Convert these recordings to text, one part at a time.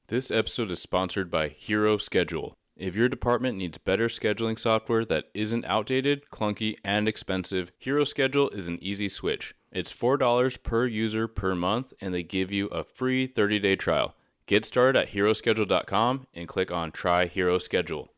This episode is sponsored by Hero Schedule. If your department needs better scheduling software that isn't outdated, clunky, and expensive, Hero Schedule is an easy switch. It's $4 per user per month, and they give you a free 30-day trial. Get started at heroschedule.com and click on Try Hero Schedule.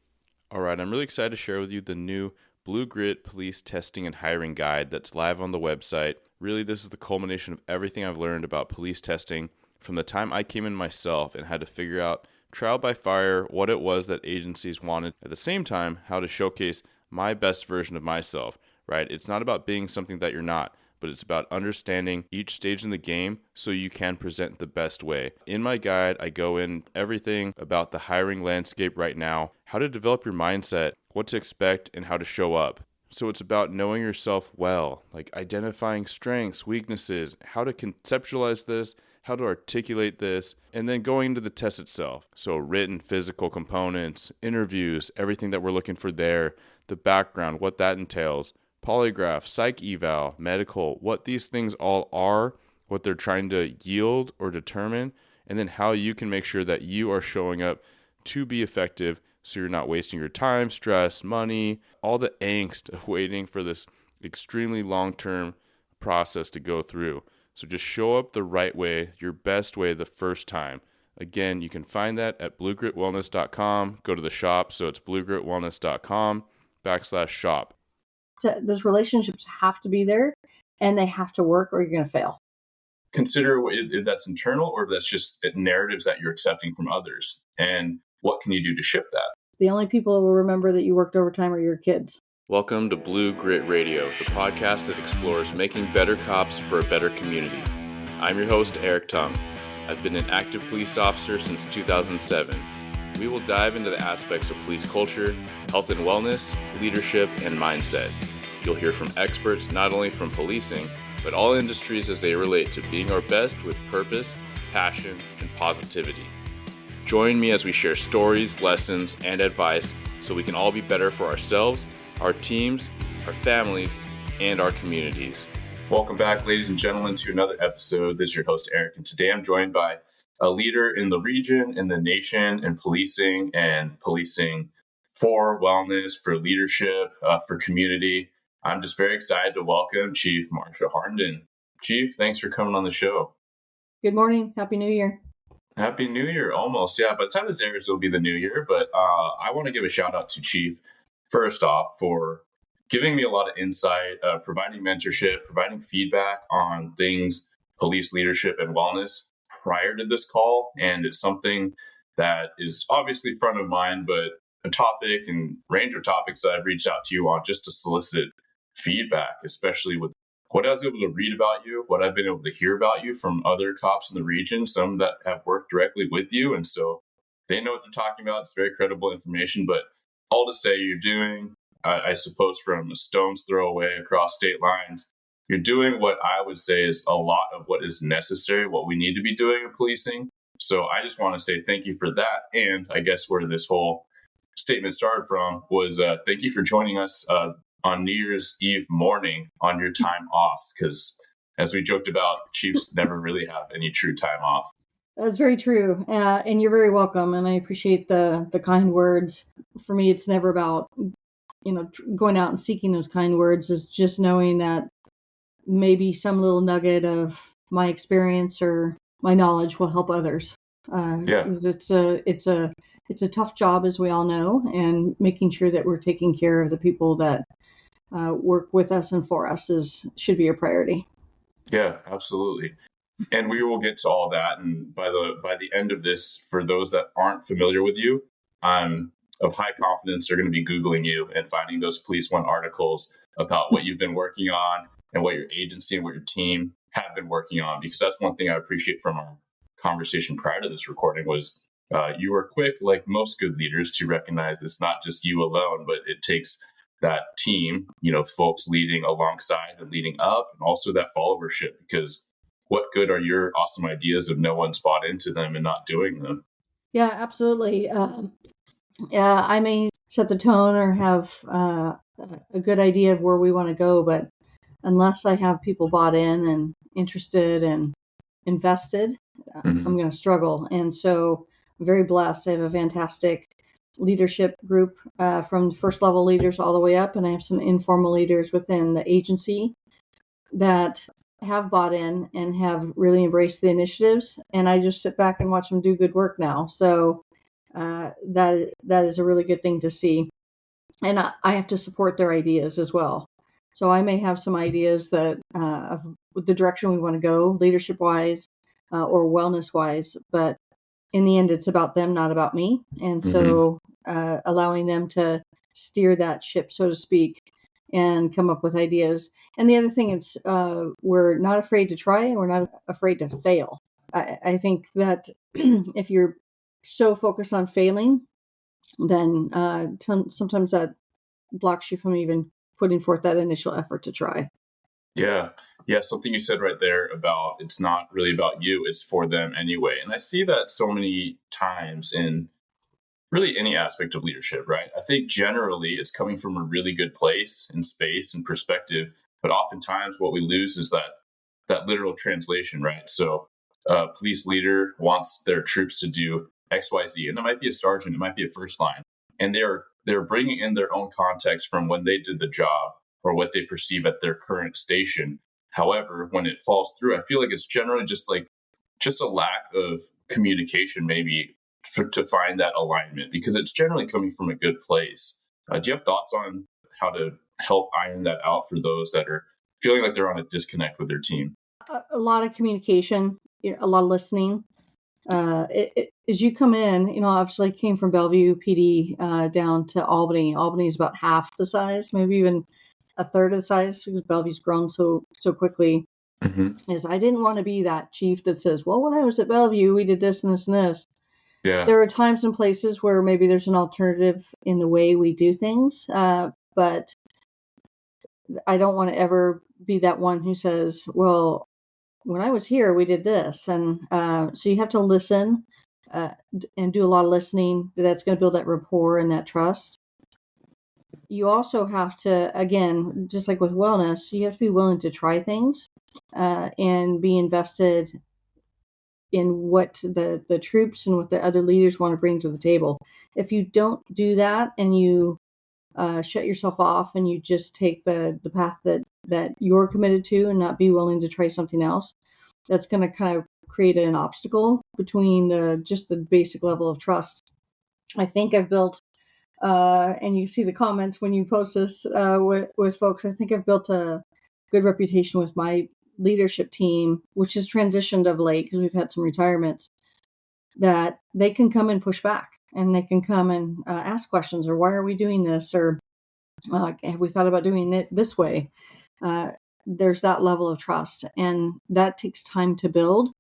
All right, I'm really excited to share with you the new Blue Grit Police Testing and Hiring Guide that's live on the website. Really, this is the culmination of everything I've learned about police testing from the time I came in myself and had to figure out trial by fire what it was that agencies wanted, at the same time how to showcase my best version of myself, right? It's not about being something that you're not, but it's about understanding each stage in the game so you can present the best way. In my guide, I go in everything about the hiring landscape right now, how to develop your mindset, what to expect, and how to show up. So it's about knowing yourself well, like identifying strengths, weaknesses, how to conceptualize this, how to articulate this, and then going into the test itself. So written, physical components, interviews, everything that we're looking for there, the background, what that entails, polygraph, psych eval, medical, what these things all are, what they're trying to yield or determine, and then how you can make sure that you are showing up to be effective so you're not wasting your time, stress, money, all the angst of waiting for this extremely long-term process to go through. So just show up the right way, your best way the first time. Again, you can find that at bluegritwellness.com. Go to the shop. So it's bluegritwellness.com/shop. Those relationships have to be there and they have to work or you're going to fail. Consider if that's internal or that's just narratives that you're accepting from others. And what can you do to shift that? The only people who will remember that you worked overtime are your kids. Welcome to Blue Grit Radio, the podcast that explores making better cops for a better community. I'm your host, Eric Tung. I've been an active police officer since 2007. We will dive into the aspects of police culture, health and wellness, leadership, and mindset. You'll hear from experts not only from policing, but all industries as they relate to being our best with purpose, passion, and positivity. Join me as we share stories, lessons, and advice so we can all be better for ourselves, our teams, our families, and our communities. Welcome back, ladies and gentlemen, to another episode. This is your host, Eric, and today I'm joined by a leader in the region, in the nation, in policing for wellness, for leadership, for community. I'm just very excited to welcome Chief Marcia Harnden. Chief, thanks for coming on the show. Good morning. Happy New Year. Happy New Year, almost. Yeah, by the time this airs, it'll be the new year. But I want to give a shout out to Chief, first off, for giving me a lot of insight, providing mentorship, providing feedback on things, police leadership and wellness prior to this call. And it's something that is obviously front of mind, but a topic and range of topics that I've reached out to you on just to solicit feedback, especially with what I was able to read about you, what I've been able to hear about you from other cops in the region, some that have worked directly with you. And so they know what they're talking about. It's very credible information, but all to say you're doing, I suppose, from a stone's throw away across state lines, you're doing what I would say is a lot of what is necessary, what we need to be doing in policing. So I just want to say thank you for that. And I guess where this whole statement started from was thank you for joining us on New Year's Eve morning on your time off, because as we joked about, chiefs never really have any true time off. That's very true. And you're very welcome. And I appreciate the kind words. For me, it's never about, going out and seeking those kind words. It's just knowing that maybe some little nugget of my experience or my knowledge will help others. Because it's a tough job, as we all know, and making sure that we're taking care of the people that work with us and for us should be a priority. Yeah, absolutely. And we will get to all that. And by the end of this, for those that aren't familiar with you, I'm of high confidence they're going to be Googling you and finding those Police One articles about what you've been working on and what your agency and what your team have been working on. Because that's one thing I appreciate from our conversation prior to this recording was you were quick, like most good leaders, to recognize it's not just you alone, but it takes that team, folks leading alongside and leading up, and also that followership, because what good are your awesome ideas if no one's bought into them and not doing them? Yeah, absolutely. I may set the tone or have a good idea of where we want to go, but unless I have people bought in and interested and invested, I'm going to struggle. And so very blessed. I have a fantastic leadership group from first level leaders all the way up, and I have some informal leaders within the agency that have bought in and have really embraced the initiatives, and I just sit back and watch them do good work now. So that is a really good thing to see, and I have to support their ideas as well. So I may have some ideas that of the direction we want to go, leadership wise or wellness wise, but in the end, it's about them, not about me. And so allowing them to steer that ship, so to speak, and come up with ideas. And the other thing is we're not afraid to try, and we're not afraid to fail. I think that if you're so focused on failing, then sometimes that blocks you from even putting forth that initial effort to try. Yeah. Yeah. Something you said right there about it's not really about you, it's for them anyway. And I see that so many times in really any aspect of leadership, right? I think generally it's coming from a really good place and space and perspective. But oftentimes what we lose is that literal translation, right? So a police leader wants their troops to do X, Y, Z. And it might be a sergeant, it might be a first line. And they're bringing in their own context from when they did the job or what they perceive at their current station. However, when it falls through, I feel like it's generally just a lack of communication, maybe to find that alignment, because it's generally coming from a good place. Do you have thoughts on how to help iron that out for those that are feeling like they're on a disconnect with their team? A lot of communication, a lot of listening. As you come in, obviously I came from Bellevue PD down to Albany. Albany is about half the size, maybe even a third of the size, because Bellevue's grown so quickly. Is I didn't want to be that chief that says, well, when I was at Bellevue, we did this and this and this. Yeah. There are times and places where maybe there's an alternative in the way we do things, but I don't want to ever be that one who says, well, when I was here, we did this. And so you have to listen and do a lot of listening. That's going to build that rapport and that trust. You also have to, again, just like with wellness, you have to be willing to try things and be invested in what the troops and what the other leaders want to bring to the table. If you don't do that and you shut yourself off and you just take the path that you're committed to and not be willing to try something else, that's going to kind of create an obstacle between just the basic level of trust. I think I've built, and you see the comments when you post this with folks, I think I've built a good reputation with my leadership team, which has transitioned of late because we've had some retirements, that they can come and push back and they can come and ask questions, or why are we doing this, or have we thought about doing it this way? There's that level of trust, and that takes time to build,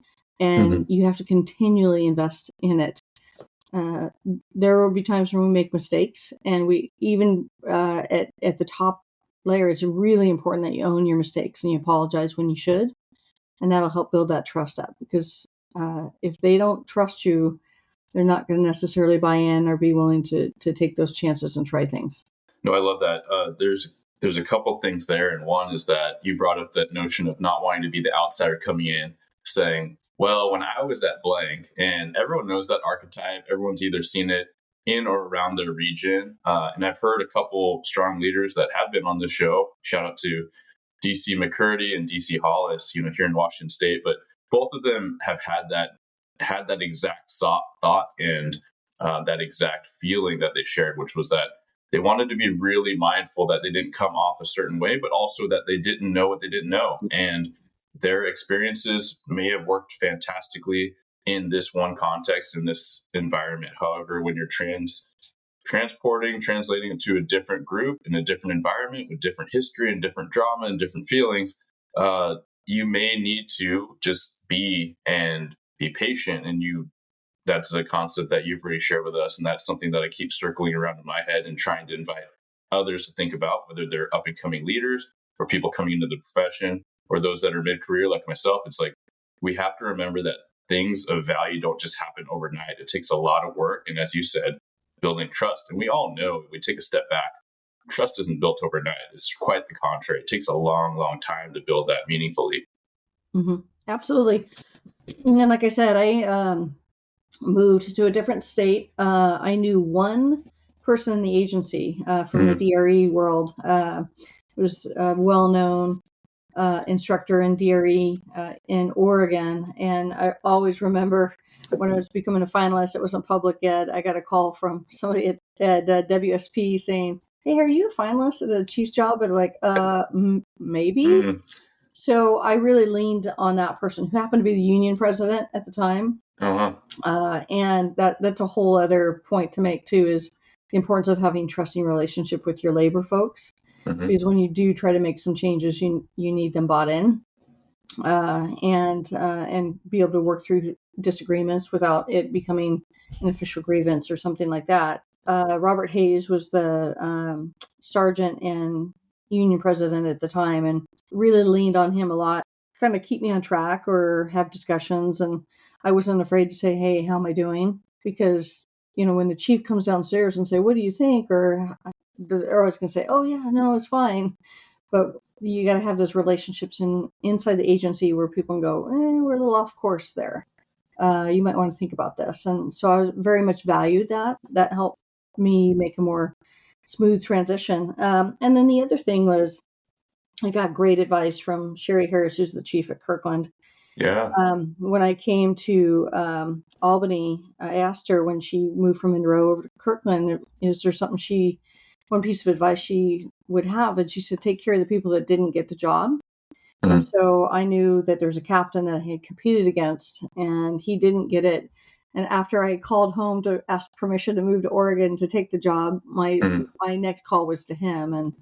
and you have to continually invest in it. There will be times when we make mistakes, and we even at the top layer, it's really important that you own your mistakes and you apologize when you should, and that'll help build that trust up, because if they don't trust you, they're not going to necessarily buy in or be willing to take those chances and try things. No, I love that. There's a couple things there, and one is that you brought up that notion of not wanting to be the outsider coming in saying, well, when I was at blank, and everyone knows that archetype, everyone's either seen it in or around their region. And I've heard a couple strong leaders that have been on the show. Shout out to DC McCurdy and DC Hollis, here in Washington State. But both of them have had that exact thought and that exact feeling that they shared, which was that they wanted to be really mindful that they didn't come off a certain way, but also that they didn't know what they didn't know. And their experiences may have worked fantastically in this one context, in this environment. However, when you're translating it to a different group in a different environment with different history and different drama and different feelings, you may need to just be patient. And that's a concept that you've already shared with us. And that's something that I keep circling around in my head and trying to invite others to think about, whether they're up and coming leaders or people coming into the profession or those that are mid-career like myself. It's like, we have to remember that things of value don't just happen overnight. It takes a lot of work. And as you said, building trust. And we all know if we take a step back, trust isn't built overnight. It's quite the contrary. It takes a long, long time to build that meaningfully. Absolutely. And like I said, moved to a different state. I knew one person in the agency from the Mm. DRE world. It was a well-known instructor in DRE in Oregon, and I always remember when I was becoming a finalist, it wasn't public ed. I got a call from somebody at WSP saying, "Hey, are you a finalist at the chief's job?" And I'm like, maybe. Mm. So I really leaned on that person who happened to be the union president at the time. Uh-huh. And that's a whole other point to make too, is the importance of having trusting relationship with your labor folks. Mm-hmm. Because when you do try to make some changes, you need them bought in, and be able to work through disagreements without it becoming an official grievance or something like that. Robert Hayes was the sergeant and union president at the time, and really leaned on him a lot, kind of keep me on track or have discussions. And I wasn't afraid to say, "Hey, how am I doing?" Because when the chief comes downstairs and say, "What do you think?" or they're always going to say, "Oh yeah, no, it's fine." But you got to have those relationships inside the agency where people can go, "We're a little off course there. You might want to think about this." And so I very much valued that. That helped me make a more smooth transition. And then the other thing was, I got great advice from Sherry Harris, who's the chief at Kirkland. Yeah. When I came to Albany, I asked her when she moved from Monroe over to Kirkland, is there something one piece of advice she would have? And she said, take care of the people that didn't get the job. Mm-hmm. And so I knew that there's a captain that I had competed against, and he didn't get it. And after I called home to ask permission to move to Oregon to take the job, my next call was to him. And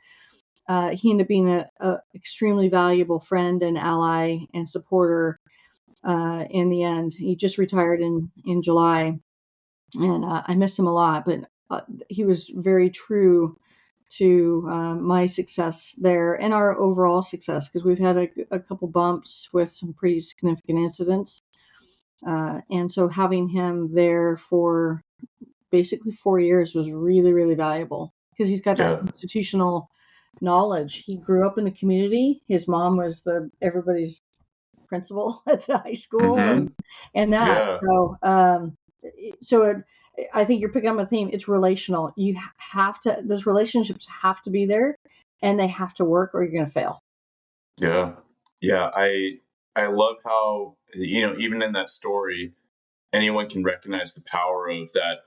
he ended up being a extremely valuable friend and ally and supporter. In the end, he just retired in July, and I miss him a lot. But he was very true to my success there and our overall success, because we've had a couple bumps with some pretty significant incidents. And so having him there for basically 4 years was really, really valuable, because he's got that institutional knowledge. He grew up in the community. His mom was everybody's principal at the high school, and that. Yeah. So I think you're picking up a theme. It's relational. Those relationships have to be there, and they have to work, or you're going to fail. Yeah. Yeah. I love how, even in that story, anyone can recognize the power of that,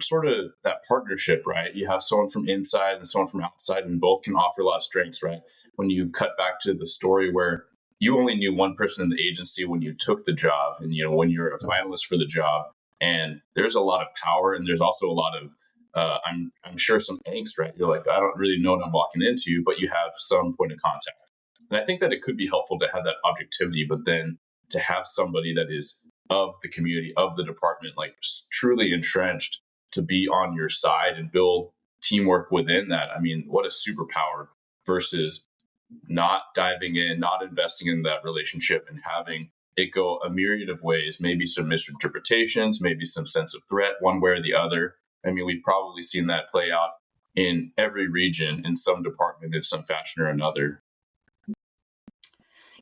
sort of that partnership, right? You have someone from inside and someone from outside, and both can offer a lot of strengths, right? When you cut back to the story where you only knew one person in the agency when you took the job, and, when you're a finalist for the job, and there's a lot of power, and there's also a lot of, I'm sure, some angst, right? You're like, I don't really know what I'm walking into, but you have some point of contact. And I think that it could be helpful to have that objectivity, but then to have somebody that is of the community, of the department, like truly entrenched, to be on your side and build teamwork within that. I mean, what a superpower versus not diving in, not investing in that relationship and having it go a myriad of ways, maybe some misinterpretations, maybe some sense of threat one way or the other. I mean, we've probably seen that play out in every region, in some department, in some fashion or another.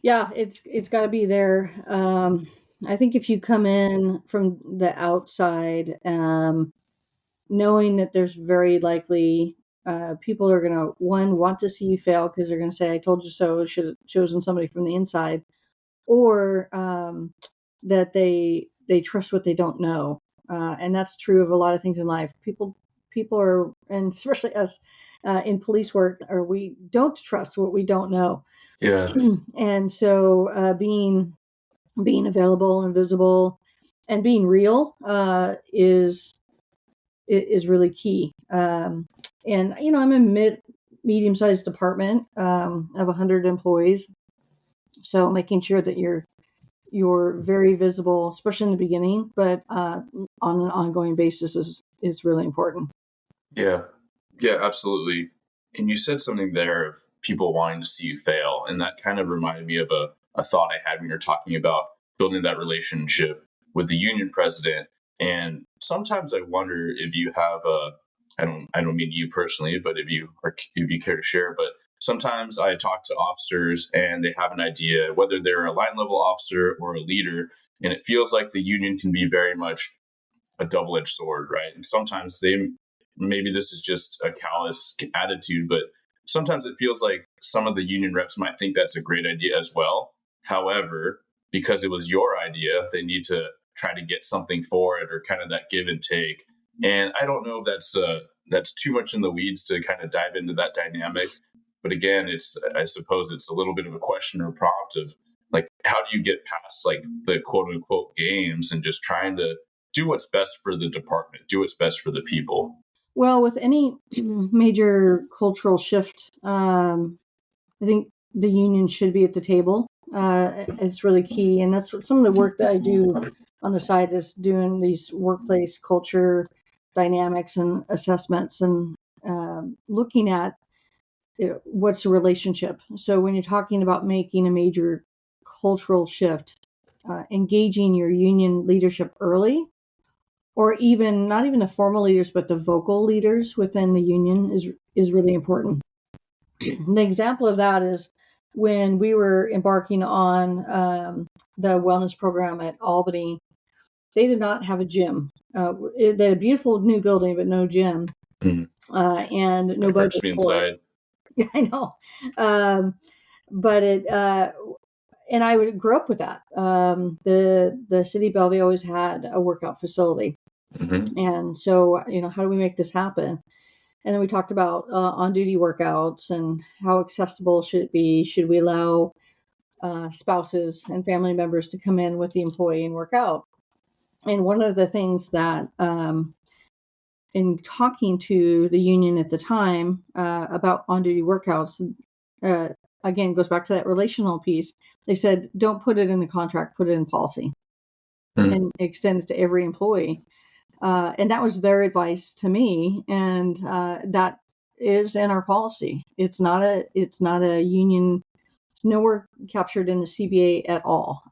Yeah, it's got to be there. I think if you come in from the outside, knowing that there's very likely people are going to, one, want to see you fail because they're going to say, "I told you so," should have chosen somebody from the inside, or that they trust what they don't know. And that's true of a lot of things in life. People are, and especially us in police work, or we don't trust what we don't know. Yeah. And so being available and visible and being real is really key. And I'm a medium-sized department of 100 employees, so making sure that you're very visible, especially in the beginning, but on an ongoing basis is really important. Yeah, absolutely. And you said something there of people wanting to see you fail, and that kind of reminded me of a thought I had when you're talking about building that relationship with the union president. And sometimes I wonder if you have I don't mean you personally, but if you care to share, but sometimes I talk to officers and they have an idea, whether they're a line level officer or a leader, and it feels like the union can be very much a double-edged sword, right? And sometimes maybe this is just a callous attitude, but sometimes it feels like some of the union reps might think that's a great idea as well. However, because it was your idea, they need to try to get something for it, or kind of that give and take. And I don't know if that's too much in the weeds to kind of dive into that dynamic. But again, I suppose it's a little bit of a question or prompt of like, how do you get past like the quote unquote games and just trying to do what's best for the department, do what's best for the people? Well, with any major cultural shift, I think the union should be at the table. It's really key. And that's what some of the work that I do on the side is doing these workplace culture dynamics and assessments, and looking at what's the relationship. So when you're talking about making a major cultural shift, engaging your union leadership early, or even not even the formal leaders, but the vocal leaders within the union is really important. The example of that is when we were embarking on the wellness program at Albany. They did not have a gym. They had a beautiful new building, but no gym, and no budget Hurts me for inside. it. Yeah, I know. But it, and I grew up with that. The city of Bellevue always had a workout facility. And so, how do we make this happen? And then we talked about on-duty workouts and how accessible should it be? Should we allow spouses and family members to come in with the employee and work out? And one of the things that, in talking to the union at the time about on-duty workouts, again, goes back to that relational piece. They said, don't put it in the contract, put it in policy, and extend it to every employee. And that was their advice to me. And that is in our policy. It's not a union. It's nowhere captured in the CBA at all.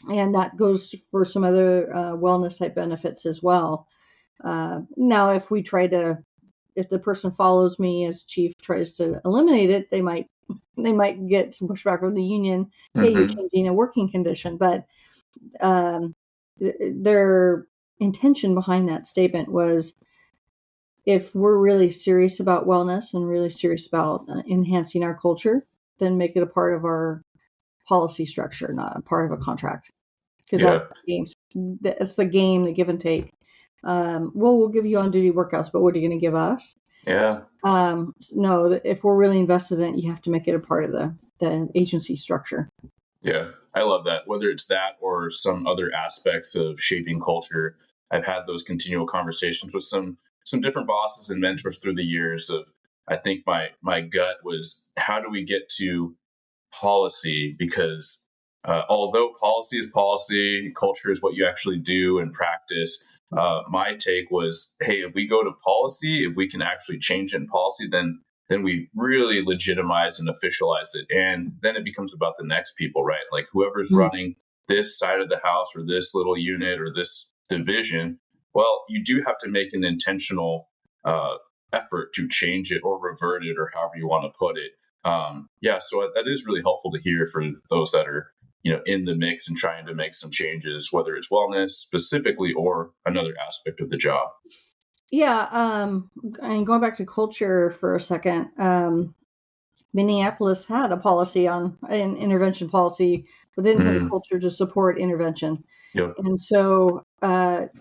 And that goes for some other wellness type benefits as well. Now, if the person follows me as chief tries to eliminate it, they might get some pushback from the union. Hey, you're changing a working condition. But their intention behind that statement was, if we're really serious about wellness and really serious about enhancing our culture, then make it a part of our policy structure, not a part of a contract. Because that's the game, the give and take. We'll give you on-duty workouts, but what are you going to give us? Yeah. No, if we're really invested in it, you have to make it a part of the agency structure. Yeah, I love that. Whether it's that or some other aspects of shaping culture, I've had those continual conversations with some different bosses and mentors through the years. Of I think my gut was, how do we get to policy? Because although policy is policy, culture is what you actually do and practice. My take was, hey, if we go to policy, if we can actually change it in policy, then we really legitimize and officialize it. And then it becomes about the next people, right? Like whoever's running this side of the house or this little unit or this division, well, you do have to make an intentional effort to change it or revert it, or however you want to put it. So that is really helpful to hear for those that are, in the mix and trying to make some changes, whether it's wellness specifically or another aspect of the job. Yeah. And going back to culture for a second, Minneapolis had a policy an intervention policy, but they didn't have a culture to support intervention. Yep. And so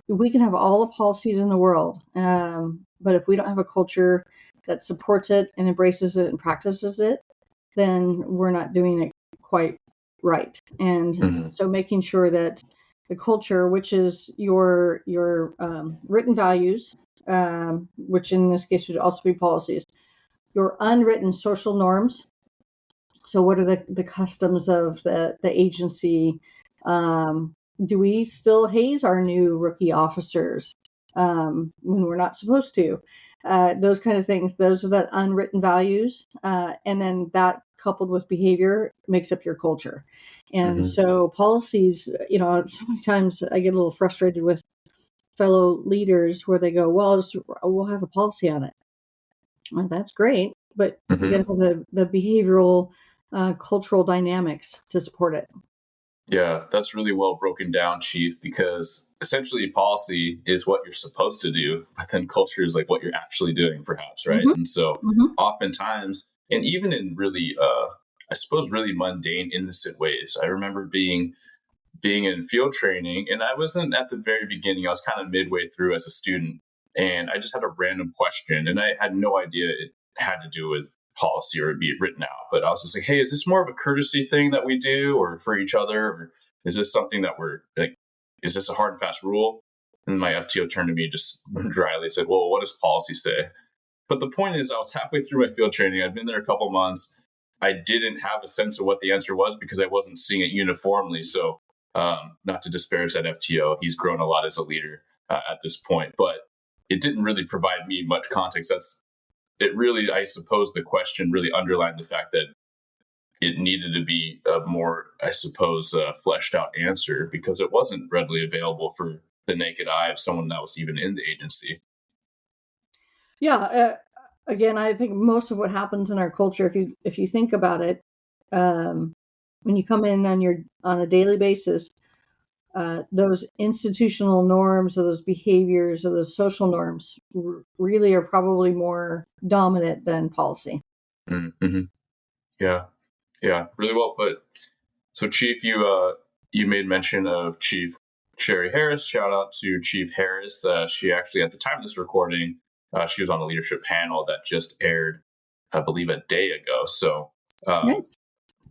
we can have all the policies in the world, but if we don't have a culture that supports it and embraces it and practices it, then we're not doing it quite right. And so making sure that the culture, which is your written values, which in this case would also be policies, your unwritten social norms. So what are the customs of the agency? Do we still haze our new rookie officers when we're not supposed to? Those kind of things. Those are the unwritten values. And then that coupled with behavior makes up your culture. And so policies, so many times I get a little frustrated with fellow leaders where they go, well, we'll have a policy on it. Well, that's great, but you got to have the behavioral, cultural dynamics to support it. Yeah, that's really well broken down, Chief, because essentially policy is what you're supposed to do, but then culture is like what you're actually doing, perhaps, right? Mm-hmm. And so Mm-hmm. oftentimes, and even in really, I suppose, really mundane, innocent ways. I remember being in field training, and I wasn't at the very beginning. I was kind of midway through as a student, and I just had a random question, and I had no idea it had to do with policy or be written out. But I was just like, "Hey, is this more of a courtesy thing that we do, or for each other, or is this something that we're like? Is this a hard and fast rule?" And my FTO turned to me just dryly and said, "Well, what does policy say?" But the point is, I was halfway through my field training. I'd been there a couple months. I didn't have a sense of what the answer was because I wasn't seeing it uniformly. So, not to disparage that FTO, he's grown a lot as a leader at this point, but it didn't really provide me much context. It really, I suppose, the question really underlined the fact that it needed to be a more, I suppose, fleshed out answer because it wasn't readily available for the naked eye of someone that was even in the agency. Yeah. Again, I think most of what happens in our culture, if you think about it, when you come in on a daily basis, those institutional norms or those behaviors or those social norms really are probably more dominant than policy. Mm-hmm. Yeah, really well put. So, Chief, you made mention of Chief Sherry Harris. Shout out to Chief Harris. She actually, at the time of this recording, she was on a leadership panel that just aired, I believe, a day ago. So, Nice.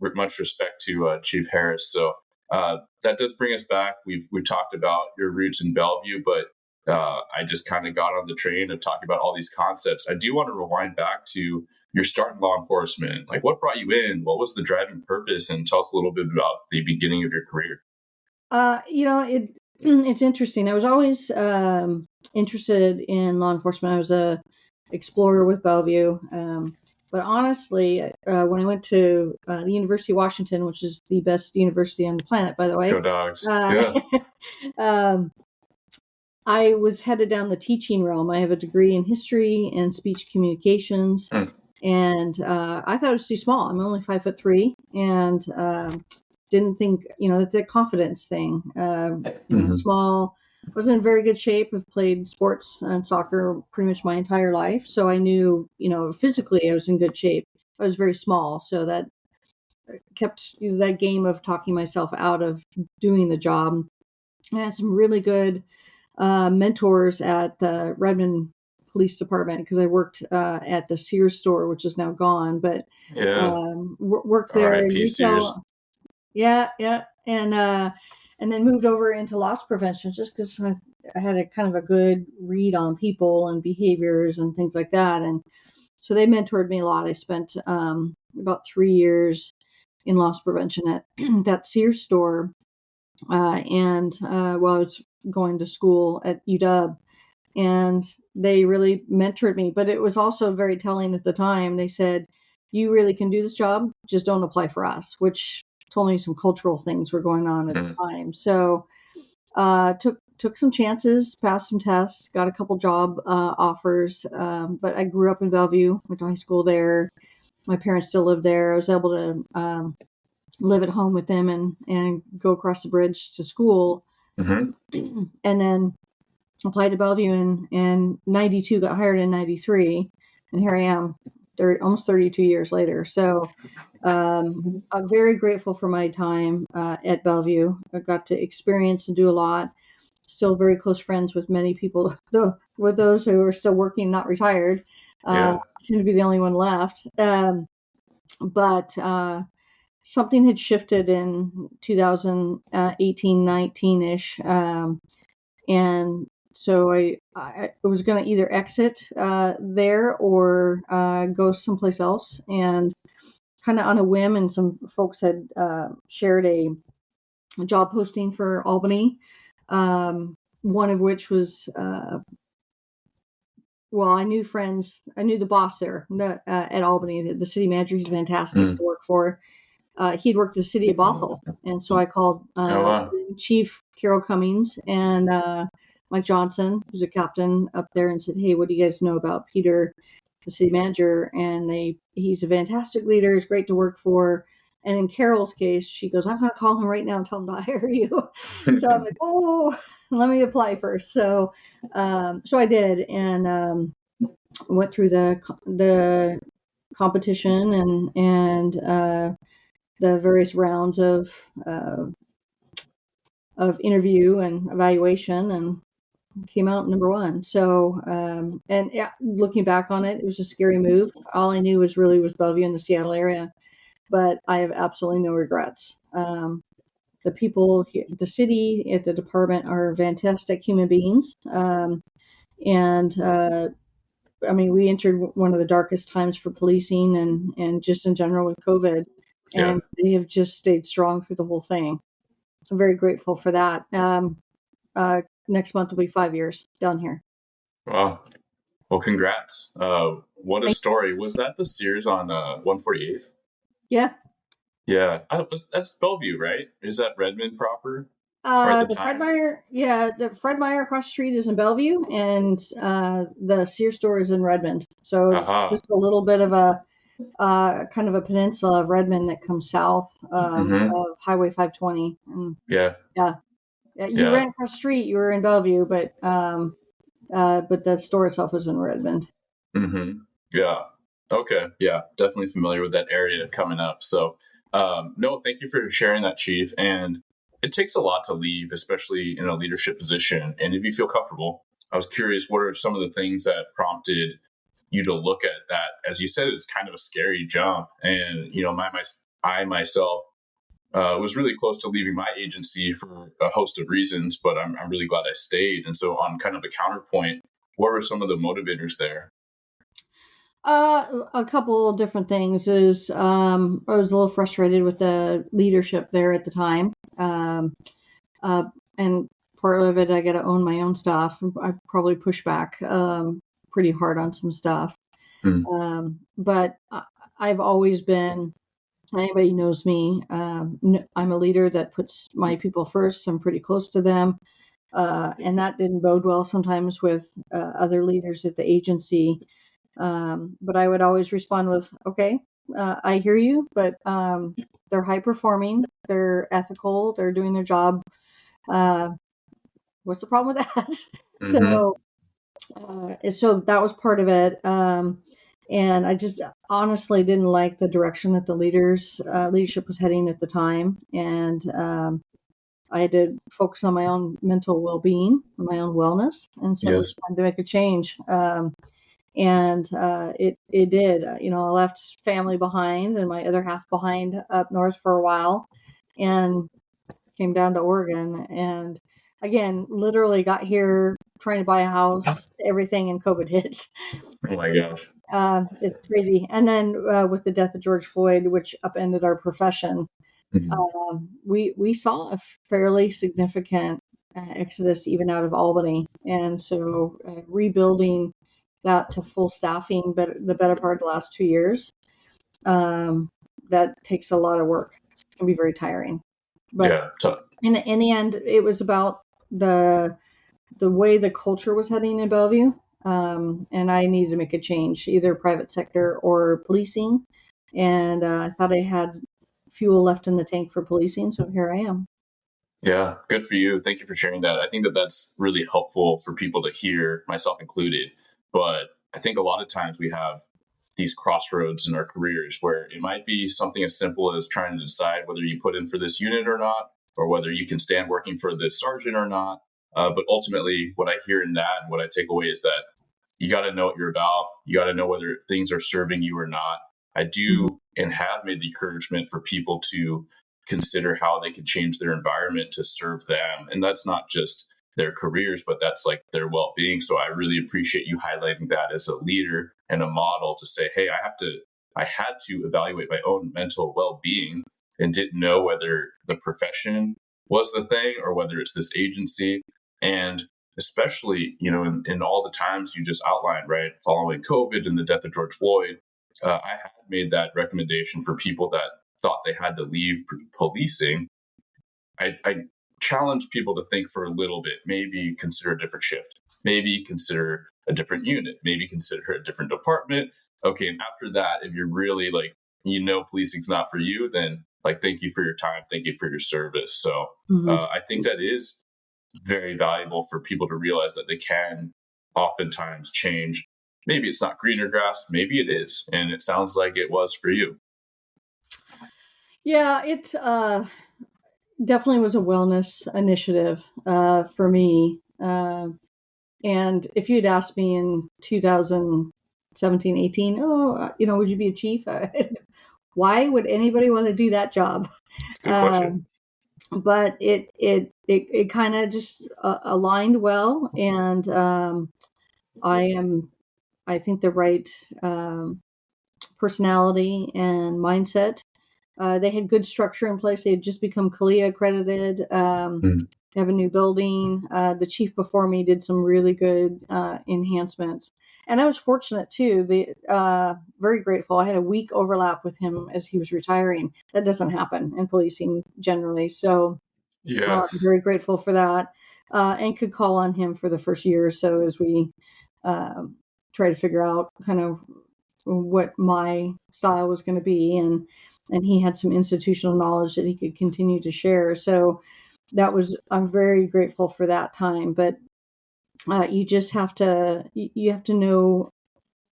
much respect to Chief Harris. So that does bring us back. We've talked about your roots in Bellevue, but I just kind of got on the train of talking about all these concepts. I do want to rewind back to your start in law enforcement. Like, what brought you in? What was the driving purpose? And tell us a little bit about the beginning of your career. It's interesting. I was always interested in law enforcement. I was a explorer with Bellevue. But honestly, when I went to the University of Washington, which is the best university on the planet, by the way, Go Dogs. Yeah. I was headed down the teaching realm. I have a degree in history and speech communications, and I thought it was too small. I'm only 5'3", and didn't think, it's a confidence thing. Small. I was in very good shape. I've played sports and soccer pretty much my entire life. So I knew, physically I was in good shape. I was very small. So that kept that game of talking myself out of doing the job. I had some really good mentors at the Redmond Police Department because I worked at the Sears store, which is now gone, but worked there in retail. Yeah. And then moved over into loss prevention just because I had a kind of a good read on people and behaviors and things like that. And so they mentored me a lot. I spent about 3 years in loss prevention at that Sears store. And while I was going to school at UW, and they really mentored me. But it was also very telling at the time. They said, "You really can do this job, just don't apply for us," which told me some cultural things were going on at the time. So took some chances, passed some tests, got a couple job offers. But I grew up in Bellevue, went to high school there. My parents still lived there. I was able to live at home with them and go across the bridge to school. And then applied to Bellevue in 92, got hired in 93. And here I am almost 32 years later. So I'm very grateful for my time at Bellevue. I got to experience and do a lot. Still very close friends with many people, though, with those who are still working, not retired. I seem to be the only one left. But something had shifted in 2018, 19-ish. And so I was going to either exit there or go someplace else. And kind of on a whim, and some folks had shared a job posting for Albany, one of which was, I knew friends. I knew the boss there at Albany, the city manager. He's fantastic to work for. He'd worked at the city of Bothell. And so I called Chief Carol Cummings and Mike Johnson, who's a captain up there, and said, "Hey, what do you guys know about Peter, the city manager?" And he's a fantastic leader. He's great to work for. And in Carol's case, she goes, "I'm going to call him right now and tell him to hire you." So I'm like, "Oh." let me apply first. So I did, and went through the competition and the various rounds of interview and evaluation, and came out number one. So, and yeah, looking back on it, it was a scary move. All I knew was Bellevue in the Seattle area, but I have absolutely no regrets. The people, the city, at the department are fantastic human beings. And I mean, we entered one of the darkest times for policing and just in general with COVID, Yeah. and they have just stayed strong through the whole thing. I'm very grateful for that. Next month will be 5 years down here. Wow. Well, congrats. What a story. Was that the Sears on 148th? Yeah. Yeah. That's Bellevue, right? Is that Redmond proper? Or at the Fred time? Meyer, yeah, the Fred Meyer across the street is in Bellevue, and the Sears store is in Redmond. So it's Aha. just a little bit of a kind of a peninsula of Redmond that comes south Mm-hmm. of Highway 520. And Yeah. yeah, you Yeah. ran across the street, you were in Bellevue, but the store itself is in Redmond. Mm-hmm. Yeah. Okay. Yeah. Definitely familiar with that area coming up. So, no, thank you for sharing that, Chief. And it takes a lot to leave, especially in a leadership position. And if you feel comfortable, I was curious, what are some of the things that prompted you to look at that? As you said, it's kind of a scary jump. And, I myself was really close to leaving my agency for a host of reasons, but I'm really glad I stayed. And so, on kind of a counterpoint, what were some of the motivators there? A couple of different things is I was a little frustrated with the leadership there at the time, and part of it I got to own my own stuff. I probably push back pretty hard on some stuff, but I've always been. Anybody knows me. I'm a leader that puts my people first. I'm pretty close to them, and that didn't bode well sometimes with other leaders at the agency. But I would always respond with, okay, I hear you, but they're high performing, they're ethical, they're doing their job. What's the problem with that? Mm-hmm. So that was part of it. And I just honestly didn't like the direction that the leadership was heading at the time. And I had to focus on my own mental well-being, my own wellness. And so it was Yes. time to make a change. And it did. I left family behind and my other half behind up north for a while, and came down to Oregon. And again, literally got here trying to buy a house, everything, and COVID hit. Oh my gosh. It's crazy. And then with the death of George Floyd, which upended our profession, Mm-hmm. we saw a fairly significant exodus even out of Albany, and so rebuilding that to full staffing, but the better part of the last 2 years, that takes a lot of work. It can be very tiring, but Yeah. in the end, it was about the way the culture was heading in Bellevue, and I needed to make a change, either private sector or policing, and I thought I had fuel left in the tank for policing, so here I am. Yeah. Good for you. Thank you for sharing that. I think that that's really helpful for people to hear, myself included. But I think a lot of times we have these crossroads in our careers where it might be something as simple as trying to decide whether you put in for this unit or not, or whether you can stand working for this sergeant or not. But ultimately, what I hear in that and what I take away is that you got to know what you're about. You got to know whether things are serving you or not. I Mhm. do and have made the encouragement for people to consider how they can change their environment to serve them. And that's not just their careers, but that's like their well being. So I really appreciate you highlighting that as a leader and a model to say, hey, I had to evaluate my own mental well being and didn't know whether the profession was the thing or whether it's this agency. And especially, in all the times you just outlined, right, following COVID and the death of George Floyd, I had made that recommendation for people that thought they had to leave policing. I challenge people to think for a little bit, maybe consider a different shift, maybe consider a different unit, maybe consider a different department. Okay, and after that, if you're really like, policing's not for you, then like, thank you for your time, thank you for your service. So Mhm. I think that is very valuable for people to realize that they can oftentimes change. Maybe it's not greener grass, maybe it is. And it sounds like it was for you. Yeah, it definitely was a wellness initiative for me. And if you'd asked me in 2017, 18, would you be a chief? Why would anybody want to do that job? Good question. But it kind of just aligned well, and I think the right personality and mindset. They had good structure in place. They had just become CALIA accredited. They have a new building. The chief before me did some really good enhancements. And I was fortunate too. Very grateful. I had a week overlap with him as he was retiring. That doesn't happen in policing generally. So I'm very grateful for that, and could call on him for the first year or so as we try to figure out kind of what my style was going to be. And he had some institutional knowledge that he could continue to share. So I'm very grateful for that time. But you just have to know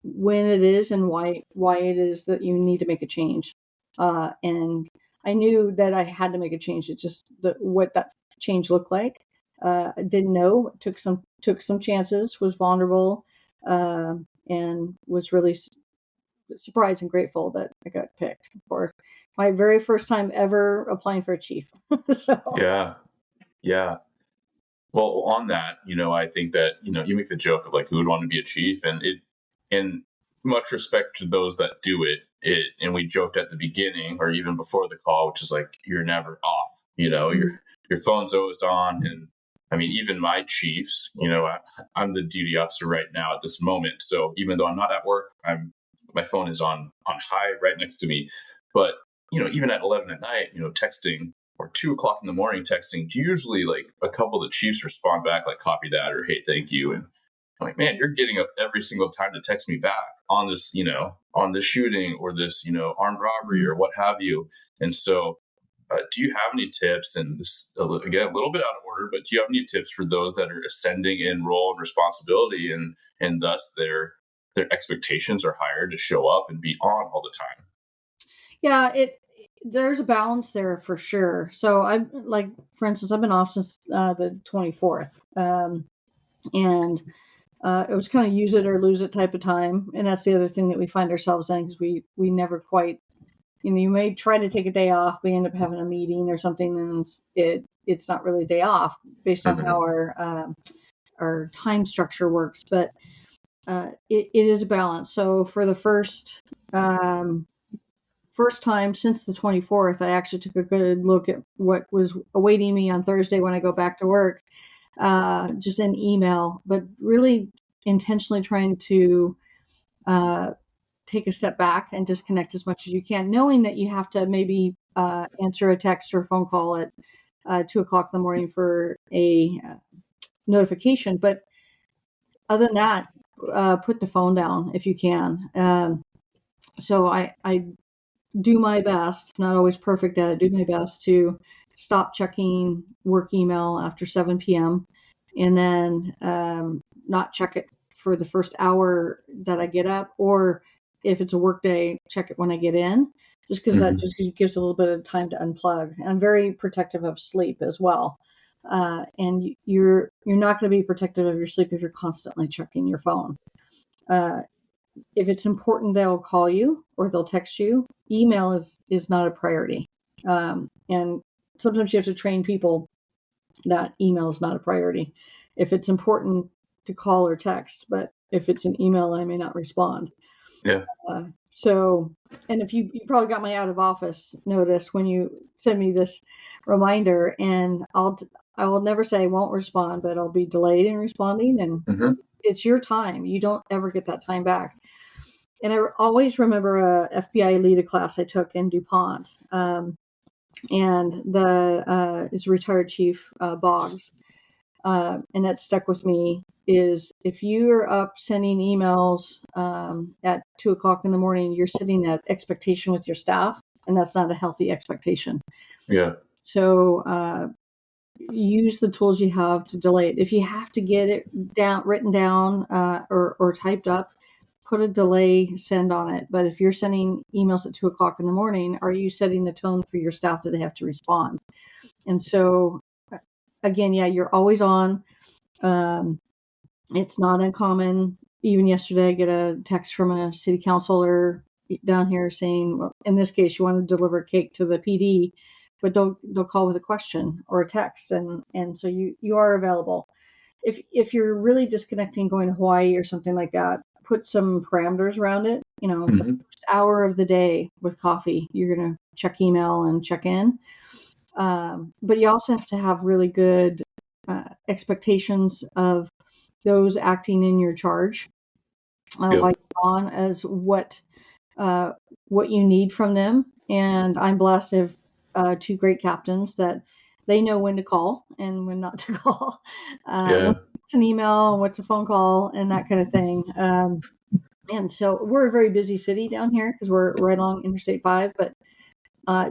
when it is and why it is that you need to make a change. And I knew that I had to make a change. It's just what that change looked like. I didn't know. Took some chances. Was vulnerable, and was really surprised and grateful that I got picked for my very first time ever applying for a chief. So. Yeah. Well, on that, I think that, you make the joke of like, who would want to be a chief? And in much respect to those that do it, and we joked at the beginning or even before the call, which is like, you're never off, your phone's always on. And I mean, even my chiefs, I'm the duty officer right now at this moment. So even though I'm not at work, my phone is on high right next to me. But, even at 11 at night, texting, or 2:00 in the morning texting, usually like a couple of the chiefs respond back, like copy that, or hey, thank you. And I'm like, man, you're getting up every single time to text me back on this, on this shooting or this, armed robbery or what have you. And so do you have any tips? And this, again, a little bit out of order, but do you have any tips for those that are ascending in role and responsibility, and thus their expectations are higher to show up and be on all the time? Yeah, there's a balance there for sure. So for instance, I've been off since the 24th, and it was kind of use it or lose it type of time. And that's the other thing that we find ourselves in, because we never quite, you may try to take a day off, but you end up having a meeting or something, and it's not really a day off based on how our time structure works. But it is a balance. So for the first time since the 24th, I actually took a good look at what was awaiting me on Thursday when I go back to work, just an email, but really intentionally trying to take a step back and disconnect as much as you can, knowing that you have to maybe answer a text or a phone call at 2:00 in the morning for a notification. But other than that, put the phone down if you can. So I do my best, not always perfect at it, do my best to stop checking work email after 7 p.m. and then not check it for the first hour that I get up, or if it's a work day, check it when I get in, just because that just gives a little bit of time to unplug. And I'm very protective of sleep as well. And you're not going to be protective of your sleep if you're constantly checking your phone. If it's important, they'll call you or they'll text you. Email is not a priority. And sometimes you have to train people that email is not a priority. If it's important to call or text, but if it's an email, I may not respond. Yeah. So, and if you probably got my out of office notice when you send me this reminder, and I will never say I won't respond, but I'll be delayed in responding, and it's your time. You don't ever get that time back. And I always remember a FBI leader class I took in DuPont, and it's retired Chief Boggs, and that stuck with me, is if you're up sending emails at 2:00 in the morning, you're setting that expectation with your staff, and that's not a healthy expectation. Yeah. So use the tools you have to delay it. If you have to get it written down or typed up, put a delay send on it. But if you're sending emails at 2:00 in the morning, are you setting the tone for your staff that they have to respond? And so, again, yeah, you're always on. It's not uncommon. Even yesterday, I get a text from a city councilor down here saying, well, in this case, you want to deliver cake to the PD, but they'll call with a question or a text, and so you are available. If you're really disconnecting, going to Hawaii or something like that, put some parameters around it. The first hour of the day with coffee, you're going to check email and check in. But you also have to have really good expectations of those acting in your charge while you're on, as what you need from them. And I'm blessed to have 2 great captains that they know when to call and when not to call. What's an email, what's a phone call, and that kind of thing. And so we're a very busy city down here because we're right along Interstate 5, but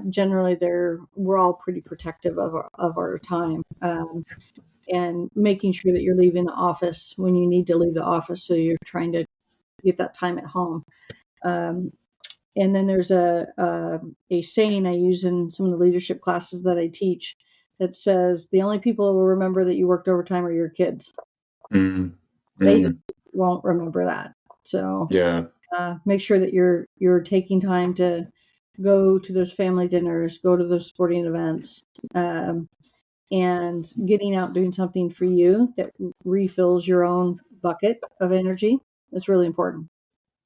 generally we're all pretty protective of our time, and making sure that you're leaving the office when you need to leave the office, so you're trying to get that time at home. And then there's a saying I use in some of the leadership classes that I teach that says the only people who will remember that you worked overtime are your kids. They just won't remember that. So make sure that you're taking time to go to those family dinners, go to those sporting events, and getting out doing something for you that refills your own bucket of energy. That's really important.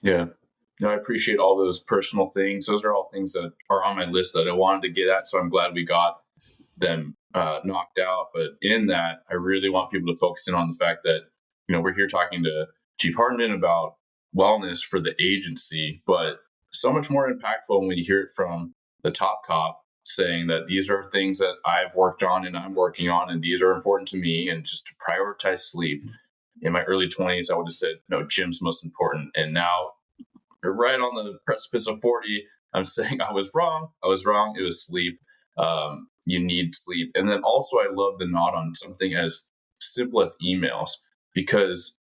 Yeah. No, I appreciate all those personal things. Those are all things that are on my list that I wanted to get at. So I'm glad we got them knocked out. But in that, I really want people to focus in on the fact that, we're here talking to Chief Harnden about wellness for the agency, but so much more impactful when you hear it from the top cop saying that these are things that I've worked on and I'm working on, and these are important to me, and just to prioritize sleep. In my early 20s, I would have said, no, gym's most important. And now you're right on the precipice of 40. I'm saying I was wrong. It was sleep. You need sleep. And then also I love the nod on something as simple as emails, because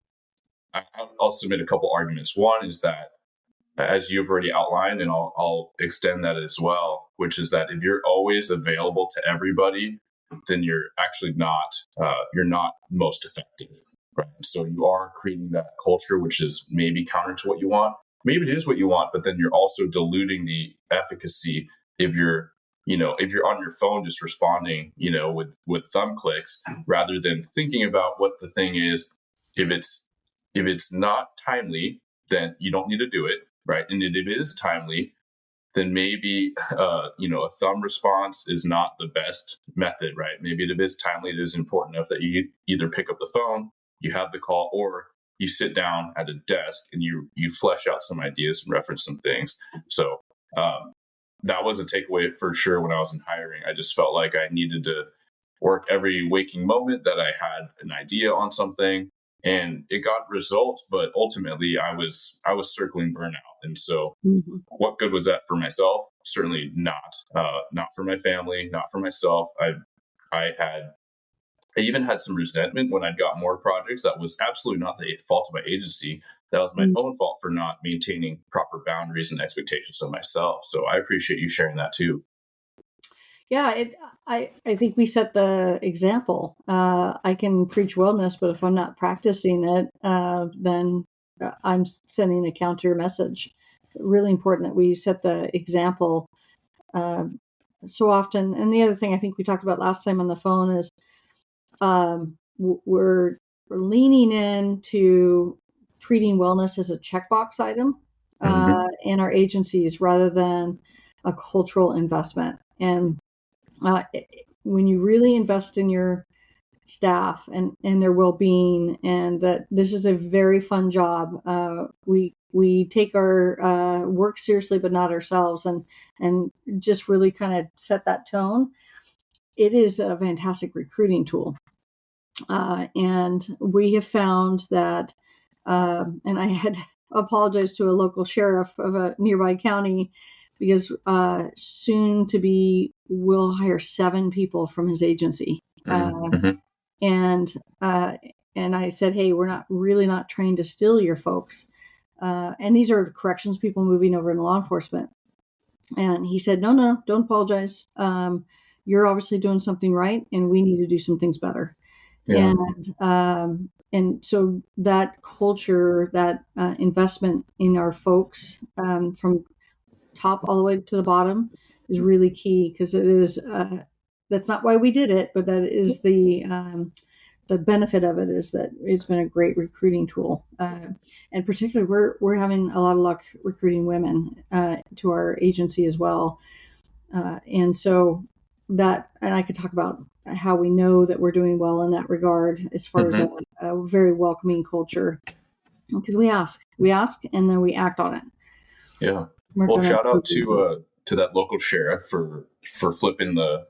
I'll submit a couple arguments. One is that, as you've already outlined, and I'll extend that as well, which is that if you're always available to everybody, then you're actually you're not most effective. Right. So you are creating that culture, which is maybe counter to what you want. Maybe it is what you want, but then you're also diluting the efficacy if you're on your phone just responding, with thumb clicks, rather than thinking about what the thing is. If it's not timely, then you don't need to do it, right? And if it is timely, then maybe a thumb response is not the best method, right? Maybe if it is timely, it is important enough that you either pick up the phone, you have the call, or you sit down at a desk and you flesh out some ideas and reference some things. So that was a takeaway for sure when I was in hiring. I just felt like I needed to work every waking moment that I had an idea on something, and it got results, but ultimately I was circling burnout. And so what good was that for myself? Certainly not. Not for my family, not for myself. I even had some resentment when I'd got more projects. That was absolutely not the fault of my agency. That was my own fault for not maintaining proper boundaries and expectations of myself. So I appreciate you sharing that too. Yeah, I think we set the example. I can preach wellness, but if I'm not practicing it, then I'm sending a counter message. Really important that we set the example so often. And the other thing I think we talked about last time on the phone is we're leaning into treating wellness as a checkbox item in our agencies rather than a cultural investment. And when you really invest in your staff and their well-being, and that this is a very fun job, we take our work seriously, but not ourselves, and just really kind of set that tone. It is a fantastic recruiting tool. And we have found that, and I had apologized to a local sheriff of a nearby county, because soon to be will hire 7 people from his agency. Mhm. And I said, hey, we're not trained to steal your folks. And these are corrections people moving over into law enforcement. And he said, no, don't apologize. You're obviously doing something right, and we need to do some things better. Yeah. And so that culture, that investment in our folks, from top all the way to the bottom, is really key, because it is that's not why we did it, but that is the benefit of it, is that it's been a great recruiting tool. And particularly, we're having a lot of luck recruiting women to our agency as well. And so and I could talk about how we know that we're doing well in that regard, as far as Mhm. a very welcoming culture, because we ask, and then we act on it. Yeah. We're Well, gonna shout out to that local sheriff for flipping the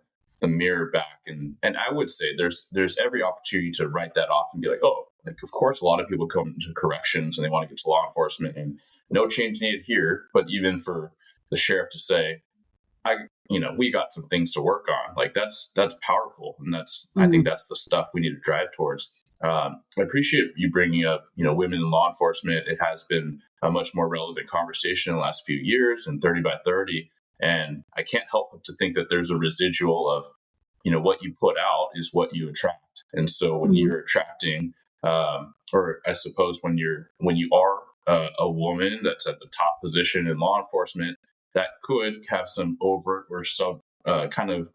mirror back, and I would say there's every opportunity to write that off and be like, oh, like of course a lot of people come to corrections and they want to get to law enforcement and no change needed here, but even for the sheriff to say, we got some things to work on. Like that's powerful, and I think that's the stuff we need to drive towards. I appreciate you bringing up, women in law enforcement. It has been a much more relevant conversation in the last few years, and 30 by 30. And I can't help but to think that there's a residual of, what you put out is what you attract. And so when you're attracting, or I suppose when you are a woman that's at the top position in law enforcement, that could have some overt or sub kind of,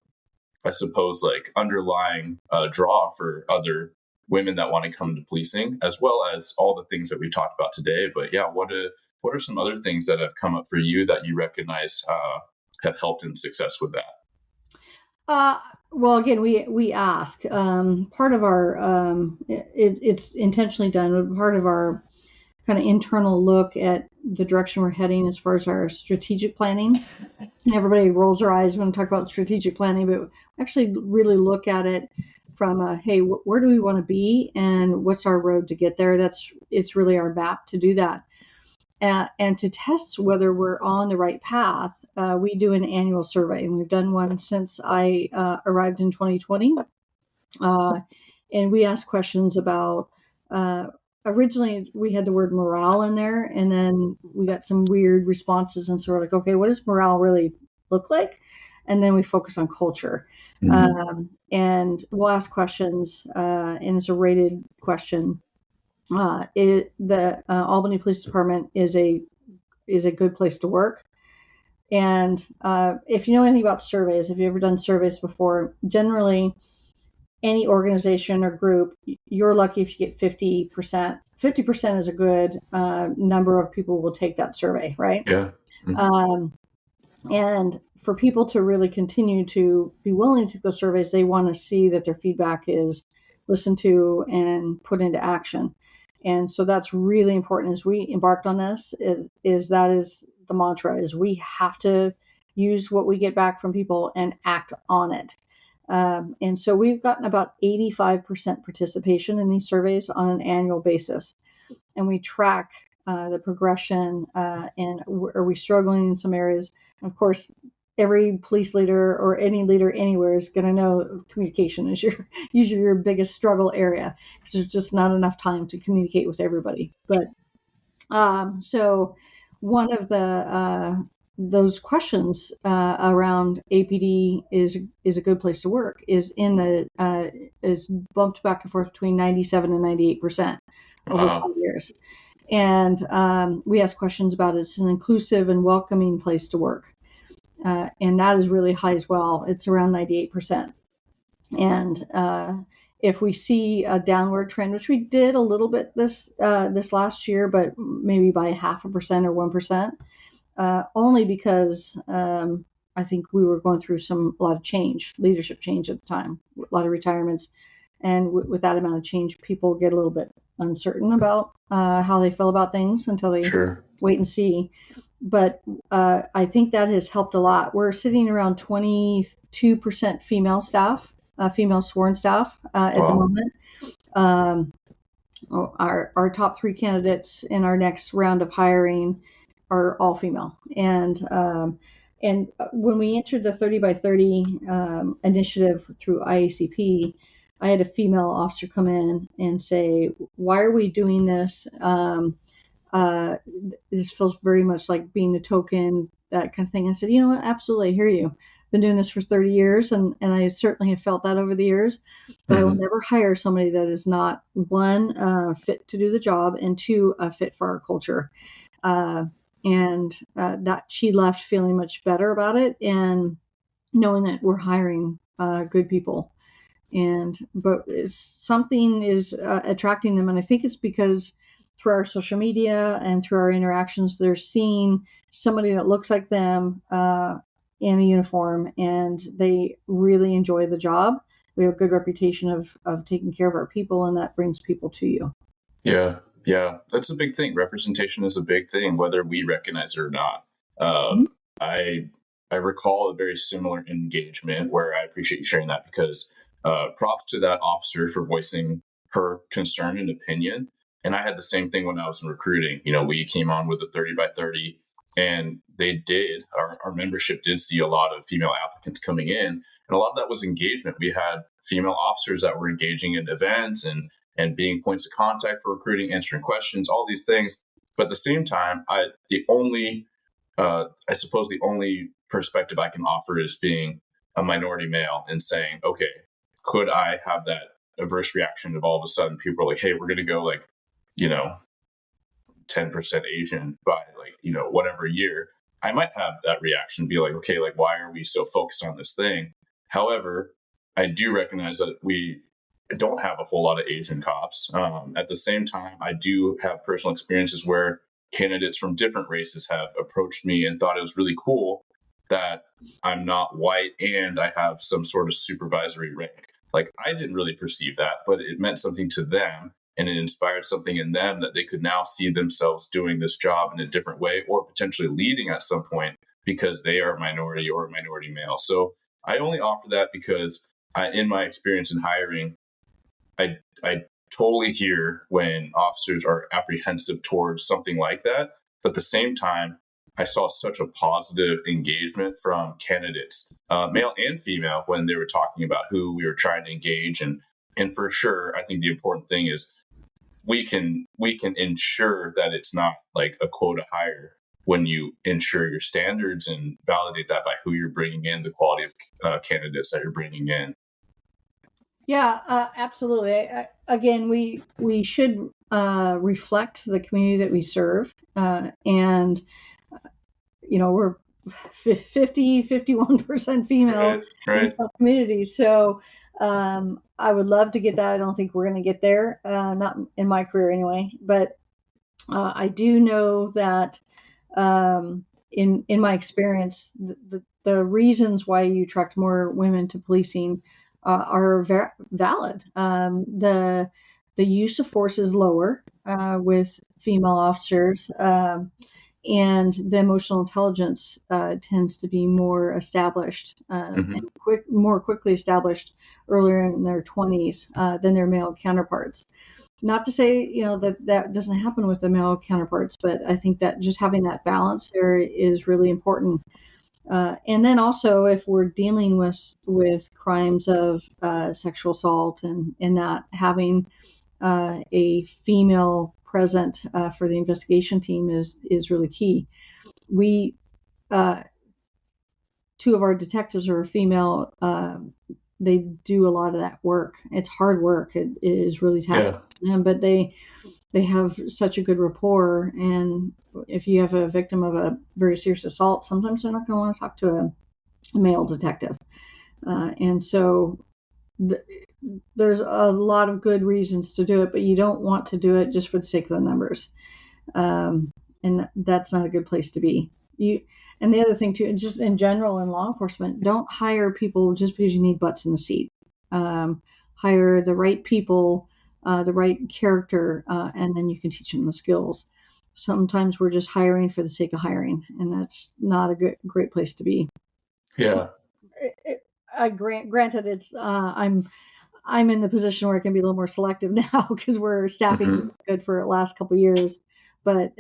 I suppose, like underlying draw for other women that want to come to policing, as well as all the things that we talked about today. But yeah, what are some other things that have come up for you that you recognize have helped in success with that? Well, again, we ask. Part of our it's intentionally done. But part of our kind of internal look at the direction we're heading as far as our strategic planning. And everybody rolls their eyes when we talk about strategic planning, but we actually really look at it from hey, where do we want to be, and what's our road to get there? It's really our map to do that. And to test whether we're on the right path, we do an annual survey, and we've done one since I arrived in 2020. And we ask questions about, originally we had the word morale in there, and then we got some weird responses, and so we're like, okay, what does morale really look like? And then we focus on culture. And we'll ask questions, and it's a rated question. The Albany Police Department is a good place to work. And if you know anything about surveys, if you've ever done surveys before, generally any organization or group, you're lucky if you get 50%. 50% is a good number of people will take that survey, right? Yeah. And for people to really continue to be willing to take those surveys, they want to see that their feedback is listened to and put into action. And so that's really important as we embarked on this, is the mantra, is we have to use what we get back from people and act on it. And so we've gotten about 85% participation in these surveys on an annual basis. And we track the progression, and are we struggling in some areas? And of course, every police leader or any leader anywhere is going to know communication is usually your biggest struggle area, because there's just not enough time to communicate with everybody. But so one of those questions around APD is a good place to work is is bumped back and forth between 97 and 98% over 5 years. And we ask questions about it's an inclusive and welcoming place to work. And that is really high as well. It's around 98%. And if we see a downward trend, which we did a little bit this last year, but maybe by 0.5% or 1%, only because I think we were going through a lot of change, leadership change at the time, a lot of retirements. And with that amount of change, people get a little bit uncertain about how they feel about things until they wait and see. But I think that has helped a lot. We're sitting around 22% female staff, female sworn staff at the moment. Our top 3 candidates in our next round of hiring are all female. And when we entered the 30 by 30 initiative through IACP, I had a female officer come in and say, "Why are we doing this? This feels very much like being a token, that kind of thing." I said, "You know what? Absolutely, I hear you. Been doing this for 30 years, and I certainly have felt that over the years. But I will never hire somebody that is not, one, fit to do the job, and two, fit for our culture." And that she left feeling much better about it, and knowing that we're hiring good people. But something is attracting them, and I think it's because through our social media and through our interactions, they're seeing somebody that looks like them in a uniform, and they really enjoy the job. We have a good reputation of taking care of our people, and that brings people to you. Yeah, that's a big thing. Representation is a big thing, whether we recognize it or not. I recall a very similar engagement where I appreciate you sharing that, because props to that officer for voicing her concern and opinion. And I had the same thing when I was in recruiting. We came on with a 30 by 30, and our membership did see a lot of female applicants coming in. And a lot of that was engagement. We had female officers that were engaging in events and being points of contact for recruiting, answering questions, all these things. But at the same time, I suppose the only perspective I can offer is being a minority male and saying, okay, could I have that adverse reaction of all of a sudden people are like, hey, we're going to go 10% Asian by whatever year. I might have that reaction, be like, okay, why are we so focused on this thing? However, I do recognize that we don't have a whole lot of Asian cops. At the same time, I do have personal experiences where candidates from different races have approached me and thought it was really cool that I'm not white and I have some sort of supervisory rank. I didn't really perceive that, but it meant something to them, and it inspired something in them that they could now see themselves doing this job in a different way, or potentially leading at some point because they are a minority or a minority male. So I only offer that because in my experience in hiring, I totally hear when officers are apprehensive towards something like that. But at the same time, I saw such a positive engagement from candidates, male and female, when they were talking about who we were trying to engage. And for sure, I think the important thing is we can ensure that it's not like a quota hire when you ensure your standards and validate that by who you're bringing in, the quality of candidates that you're bringing in. Yeah, absolutely. Again, we should reflect the community that we serve, and we're 51% female in some communities. So I would love to get that. I don't think we're going to get there, not in my career anyway. But I do know that in my experience, the reasons why you attract more women to policing are valid. The use of force is lower with female officers, and the emotional intelligence tends to be more established and more quickly established earlier in their 20s than their male counterparts. Not to say that doesn't happen with the male counterparts, but I think that just having that balance there is really important. And then also, if we're dealing with crimes of sexual assault and not having a female present for the investigation team is really key. We two of our detectives are female. They do a lot of that work. It's hard work. It is really taxing to them, but they have such a good rapport. And if you have a victim of a very serious assault, sometimes they're not going to want to talk to a male detective. And so there's a lot of good reasons to do it, but you don't want to do it just for the sake of the numbers. And that's not a good place to be. And the other thing too, just in general in law enforcement, don't hire people just because you need butts in the seat. Hire the right people, the right character, and then you can teach them the skills. Sometimes we're just hiring for the sake of hiring, and that's not a great place to be. Yeah. Granted, it's I'm in the position where I can be a little more selective now because we're staffing good for the last couple of years. But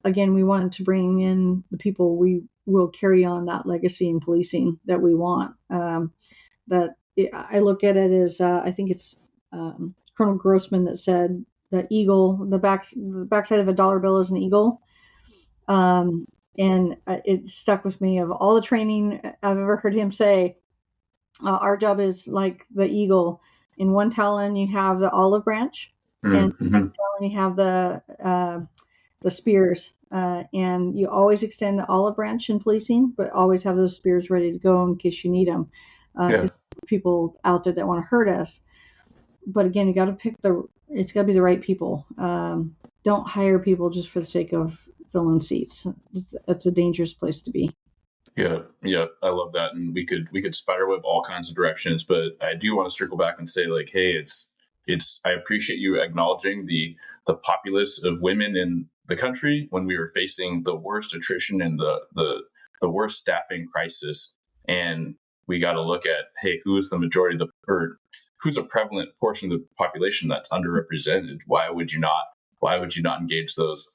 again, we want to bring in the people we will carry on that legacy in policing that we want. That I look at it as I think it's Colonel Grossman that said the eagle, the backside of a dollar bill is an eagle. And it stuck with me. Of all the training I've ever heard him say, our job is like the eagle. In one talon, you have the olive branch, and in the talon, you have the spears. And you always extend the olive branch in policing, but always have those spears ready to go in case you need them. Because people out there that want to hurt us. But again, you got to pick it's got to be the right people. Don't hire people just for the sake of filling seats. That's a dangerous place to be. Yeah, I love that, and we could spiderweb all kinds of directions, but I do want to circle back and say, like, hey, it's I appreciate you acknowledging the populace of women in the country when we were facing the worst attrition and the worst staffing crisis, and we got to look at, hey, who's the majority or who's a prevalent portion of the population that's underrepresented? Why would you not engage those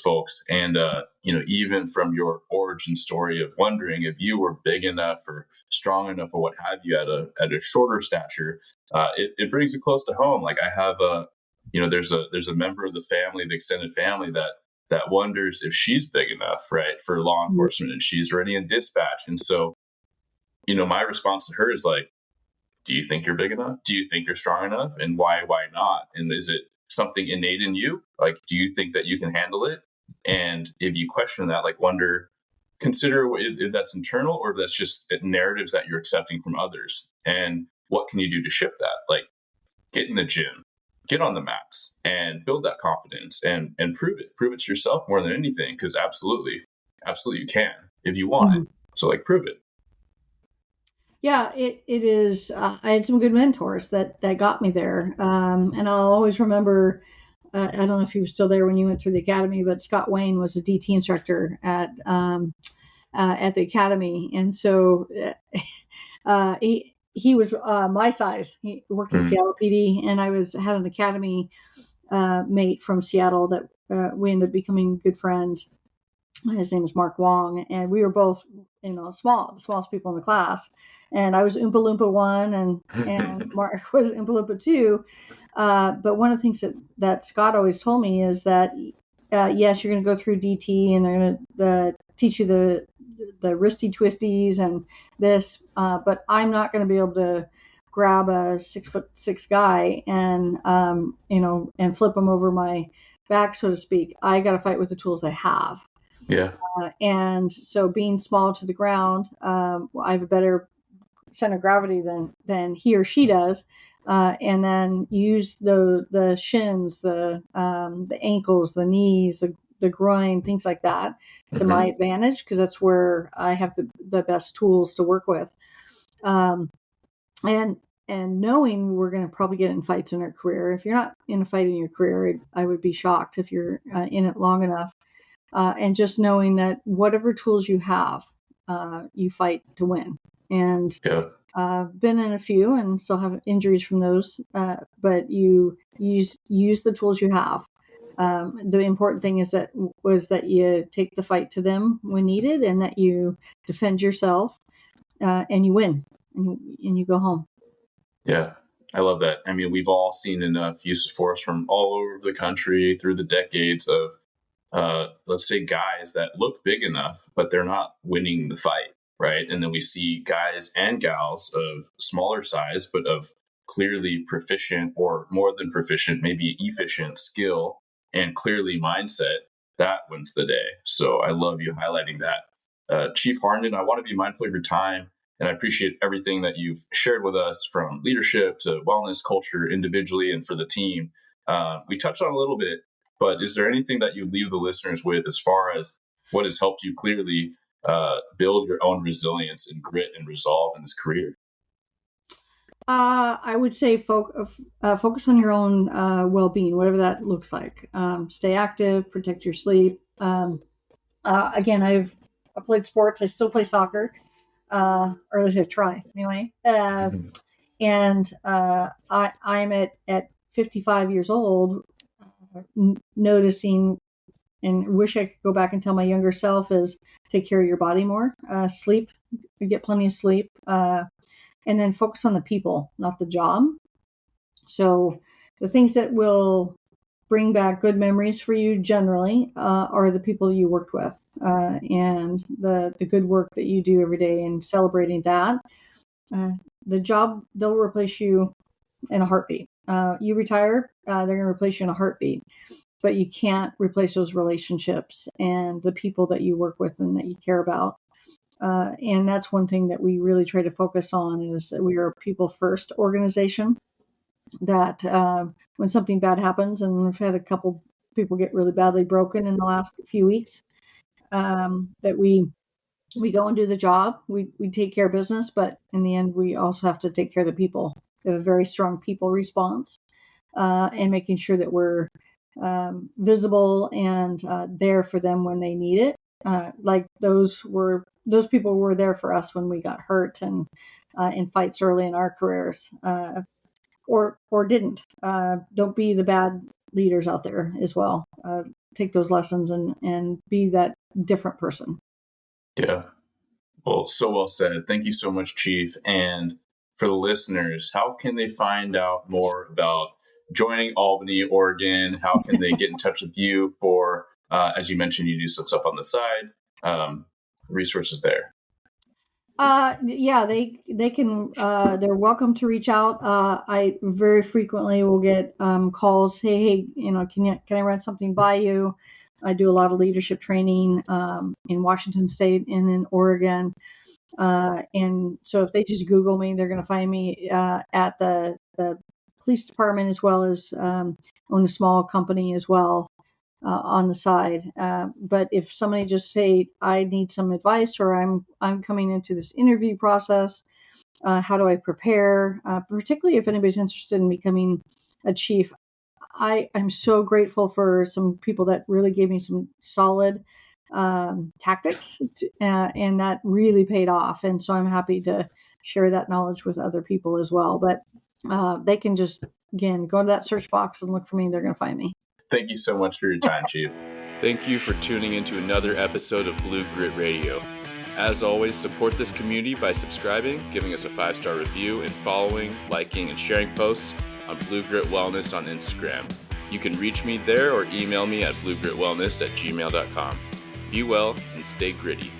folks? And even from your origin story of wondering if you were big enough or strong enough or what have you at a shorter stature, it brings it close to home. Like, I have there's a member of the family, the extended family, that wonders if she's big enough, right, for law enforcement, and she's already in dispatch. And so, my response to her is like, do you think you're big enough? Do you think you're strong enough? And why not? And is it something innate in you? Like, do you think that you can handle it? And if you question that, like, consider if that's internal or if that's just narratives that you're accepting from others. And what can you do to shift that? Like, get in the gym, get on the mats, and build that confidence and prove it. Prove it to yourself more than anything, because absolutely you can if you want it. So, like, prove it. Yeah, it is. I had some good mentors that got me there. And I'll always remember, I don't know if he was still there when you went through the academy, but Scott Wayne was a DT instructor at the academy. And so he was my size. He worked in Seattle PD, and I had an academy mate from Seattle that we ended up becoming good friends. His name is Mark Wong, and we were both, the smallest people in the class. And I was Oompa Loompa 1, and Mark was Oompa Loompa 2. But one of the things that Scott always told me is that, yes, you're going to go through DT, and they're going to teach you the wristy twisties and this, but I'm not going to be able to grab a 6'6" guy and and flip him over my back, so to speak. I got to fight with the tools I have. Yeah. And so, being small to the ground, I have a better center of gravity than he or she does, and then use the shins, the ankles, the knees, the groin, things like that, to my advantage, because that's where I have the best tools to work with. And knowing we're going to probably get in fights in our career. If you're not in a fight in your career, I would be shocked if you're in it long enough. And just knowing that whatever tools you have, you fight to win. And been in a few and still have injuries from those, but you use the tools you have. The important thing was that you take the fight to them when needed, and that you defend yourself, and you win, and you go home. Yeah, I love that. I mean, we've all seen enough use of force from all over the country through the decades of, let's say, guys that look big enough, but they're not winning the fight, right? And then we see guys and gals of smaller size, but of clearly proficient or more than proficient, maybe efficient skill and clearly mindset, that wins the day. So I love you highlighting that. Chief Harnden, I want to be mindful of your time, and I appreciate everything that you've shared with us, from leadership to wellness culture individually and for the team. We touched on a little bit, but is there anything that you leave the listeners with as far as what has helped you clearly build your own resilience and grit and resolve in this career? I would say focus on your own well-being, whatever that looks like. Stay active, protect your sleep. Again, I played sports. I still play soccer, or at least I try anyway. And I'm at 55 years old, noticing, and wish I could go back and tell my younger self, is take care of your body more. Sleep, get plenty of sleep. and then focus on the people, not the job. So the things that will bring back good memories for you generally are the people you worked with and the good work that you do every day, and celebrating that. The job, they'll replace you in a heartbeat. You retire, they're going to replace you in a heartbeat, but you can't replace those relationships and the people that you work with and that you care about. And that's one thing that we really try to focus on, is that we are a people first organization, that when something bad happens, and we've had a couple people get really badly broken in the last few weeks, that we go and do the job. We take care of business, but in the end, we also have to take care of the people. We have a very strong people response, and making sure that we're visible and there for them when they need it. Like those people were there for us when we got hurt and in fights early in our careers, or didn't. Don't be the bad leaders out there as well. Take those lessons and be that different person. Yeah. Well, so well said. Thank you so much, Chief. And for the listeners, how can they find out more about joining Albany, Oregon? How can they get in touch with you for, as you mentioned, you do some stuff on the side, resources there? Yeah, they can, they're welcome to reach out. I very frequently will get calls. Hey, can I run something by you? I do a lot of leadership training in Washington State and in Oregon. And so if they just Google me, they're going to find me at the police department, as well as own a small company as well on the side. But if somebody just say, I need some advice, or I'm coming into this interview process, how do I prepare? Particularly if anybody's interested in becoming a chief. I'm so grateful for some people that really gave me some solid tactics, and that really paid off. And so I'm happy to share that knowledge with other people as well. But they can just, again, go to that search box and look for me. They're going to find me. Thank you so much for your time, Chief. Thank you for tuning into another episode of Blue Grit Radio. As always, support this community by subscribing, giving us a 5-star review, and following, liking, and sharing posts on Blue Grit Wellness on Instagram. You can reach me there or email me at bluegritwellness@gmail.com. Be well and stay gritty.